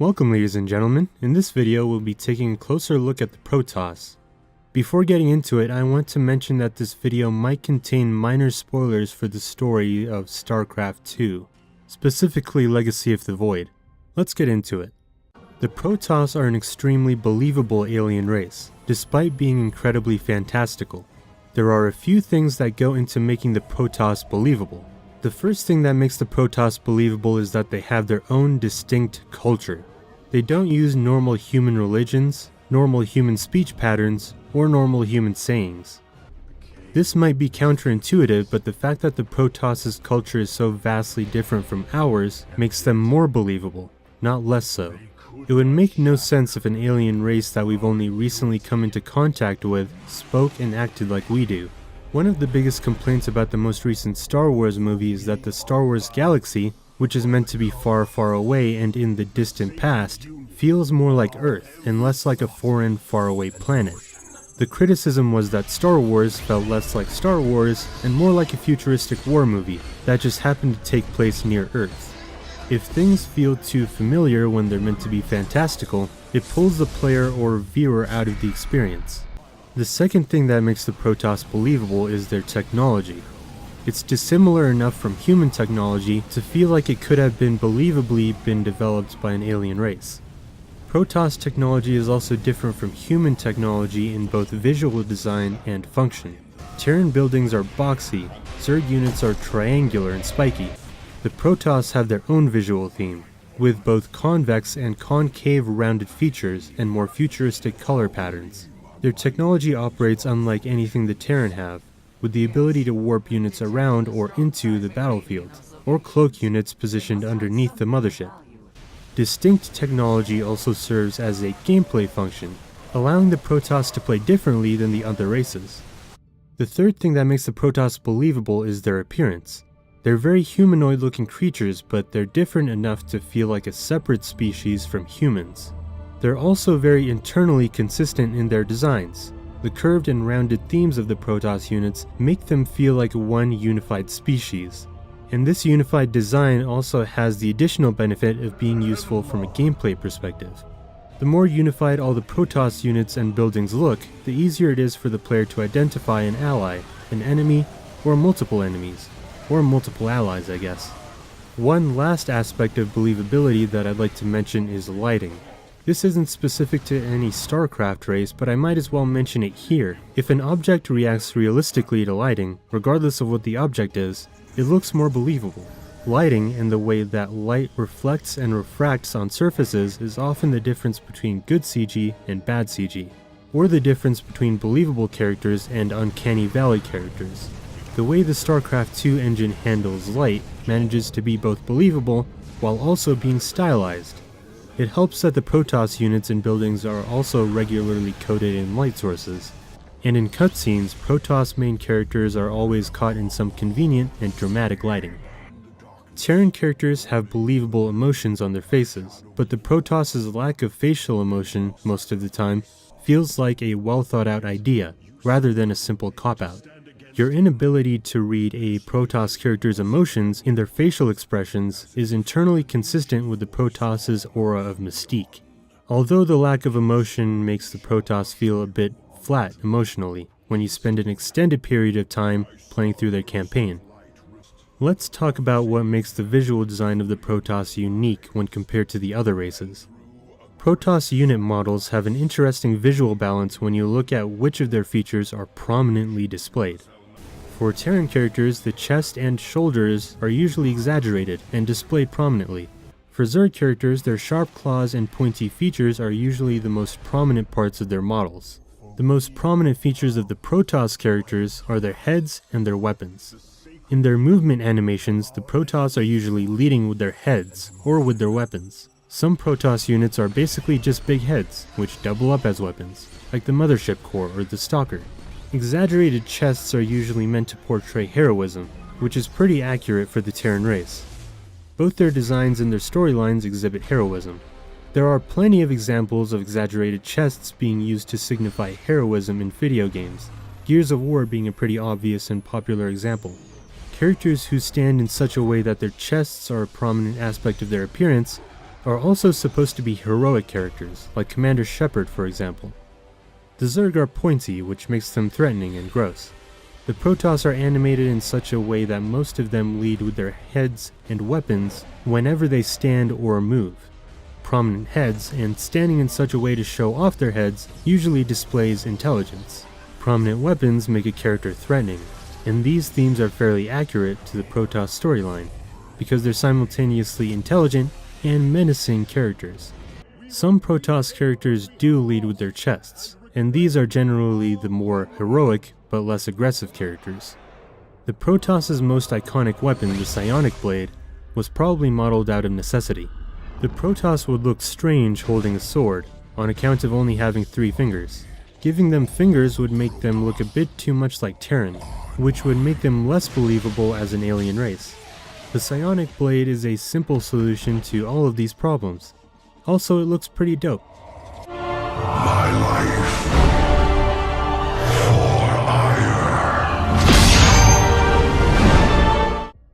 Welcome ladies and gentlemen, in this video we'll be taking a closer look at the Protoss. Before getting into it, I want to mention that this video might contain minor spoilers for the story of Starcraft 2, specifically Legacy of the Void. Let's get into it. The Protoss are an extremely believable alien race, despite being incredibly fantastical. There are a few things that go into making the Protoss believable. The first thing that makes the Protoss believable is that they have their own distinct culture. They don't use normal human religions, normal human speech patterns, or normal human sayings. This might be counterintuitive, but the fact that the Protoss' culture is so vastly different from ours makes them more believable, not less so. It would make no sense if an alien race that we've only recently come into contact with spoke and acted like we do. One of the biggest complaints about the most recent Star Wars movie is that the Star Wars galaxy, which is meant to be far, far away and in the distant past, feels more like Earth and less like a foreign, faraway planet. The criticism was that Star Wars felt less like Star Wars and more like a futuristic war movie that just happened to take place near Earth. If things feel too familiar when they're meant to be fantastical, it pulls the player or viewer out of the experience. The second thing that makes the Protoss believable is their technology. It's dissimilar enough from human technology to feel like it could have believably been developed by an alien race. Protoss technology is also different from human technology in both visual design and function. Terran buildings are boxy, Zerg units are triangular and spiky. The Protoss have their own visual theme, with both convex and concave rounded features and more futuristic color patterns. Their technology operates unlike anything the Terran have, with the ability to warp units around or into the battlefield, or cloak units positioned underneath the mothership. Distinct technology also serves as a gameplay function, allowing the Protoss to play differently than the other races. The third thing that makes the Protoss believable is their appearance. They're very humanoid-looking creatures, but they're different enough to feel like a separate species from humans. They're also very internally consistent in their designs. The curved and rounded themes of the Protoss units make them feel like one unified species. And this unified design also has the additional benefit of being useful from a gameplay perspective. The more unified all the Protoss units and buildings look, the easier it is for the player to identify an ally, an enemy, or multiple enemies. Or multiple allies, I guess. One last aspect of believability that I'd like to mention is lighting. This isn't specific to any Starcraft race, but I might as well mention it here. If an object reacts realistically to lighting, regardless of what the object is, it looks more believable. Lighting and the way that light reflects and refracts on surfaces is often the difference between good CG and bad CG, or the difference between believable characters and uncanny valley characters. The way the StarCraft 2 engine handles light manages to be both believable while also being stylized. It helps that the Protoss units and buildings are also regularly coated in light sources, and in cutscenes, Protoss main characters are always caught in some convenient and dramatic lighting. Terran characters have believable emotions on their faces, but the Protoss' lack of facial emotion most of the time feels like a well thought out idea, rather than a simple cop-out. Your inability to read a Protoss character's emotions in their facial expressions is internally consistent with the Protoss' aura of mystique, although the lack of emotion makes the Protoss feel a bit flat emotionally when you spend an extended period of time playing through their campaign. Let's talk about what makes the visual design of the Protoss unique when compared to the other races. Protoss unit models have an interesting visual balance when you look at which of their features are prominently displayed. For Terran characters, the chest and shoulders are usually exaggerated and displayed prominently. For Zerg characters, their sharp claws and pointy features are usually the most prominent parts of their models. The most prominent features of the Protoss characters are their heads and their weapons. In their movement animations, the Protoss are usually leading with their heads, or with their weapons. Some Protoss units are basically just big heads, which double up as weapons, like the Mothership Core or the Stalker. Exaggerated chests are usually meant to portray heroism, which is pretty accurate for the Terran race. Both their designs and their storylines exhibit heroism. There are plenty of examples of exaggerated chests being used to signify heroism in video games, Gears of War being a pretty obvious and popular example. Characters who stand in such a way that their chests are a prominent aspect of their appearance are also supposed to be heroic characters, like Commander Shepard for example. The Zerg are pointy, which makes them threatening and gross. The Protoss are animated in such a way that most of them lead with their heads and weapons whenever they stand or move. Prominent heads and standing in such a way to show off their heads usually displays intelligence. Prominent weapons make a character threatening, and these themes are fairly accurate to the Protoss storyline, because they're simultaneously intelligent and menacing characters. Some Protoss characters do lead with their chests, and these are generally the more heroic but less aggressive characters. The Protoss' most iconic weapon, the Psionic Blade, was probably modeled out of necessity. The Protoss would look strange holding a sword, on account of only having 3 fingers. Giving them fingers would make them look a bit too much like Terran, which would make them less believable as an alien race. The Psionic Blade is a simple solution to all of these problems. Also, it looks pretty dope. My life for ire.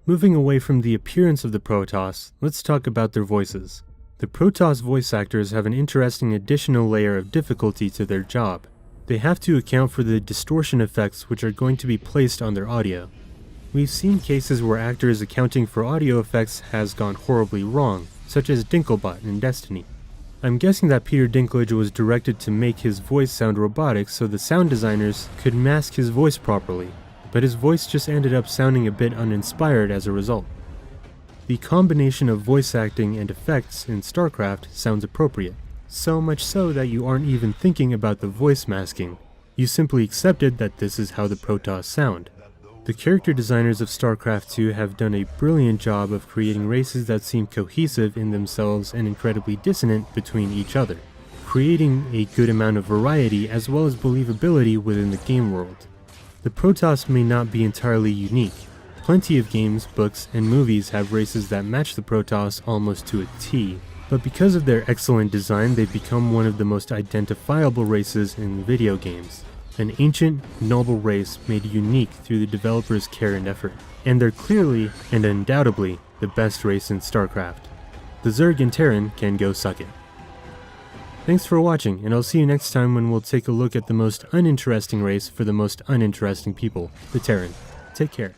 Moving away from the appearance of the Protoss, let's talk about their voices. The Protoss voice actors have an interesting additional layer of difficulty to their job. They have to account for the distortion effects which are going to be placed on their audio. We've seen cases where actors accounting for audio effects has gone horribly wrong, such as Dinklebot in Destiny. I'm guessing that Peter Dinklage was directed to make his voice sound robotic so the sound designers could mask his voice properly, but his voice just ended up sounding a bit uninspired as a result. The combination of voice acting and effects in Starcraft sounds appropriate, so much so that you aren't even thinking about the voice masking. You simply accepted that this is how the Protoss sound. The character designers of Starcraft 2 have done a brilliant job of creating races that seem cohesive in themselves and incredibly dissonant between each other, creating a good amount of variety as well as believability within the game world. The Protoss may not be entirely unique. Plenty of games, books, and movies have races that match the Protoss almost to a T, but because of their excellent design they've become one of the most identifiable races in video games. An ancient, noble race made unique through the developers' care and effort, and they're clearly and undoubtedly the best race in Starcraft. The Zerg and Terran can go suck it. Thanks for watching, and I'll see you next time when we'll take a look at the most uninteresting race for the most uninteresting people, the Terran. Take care.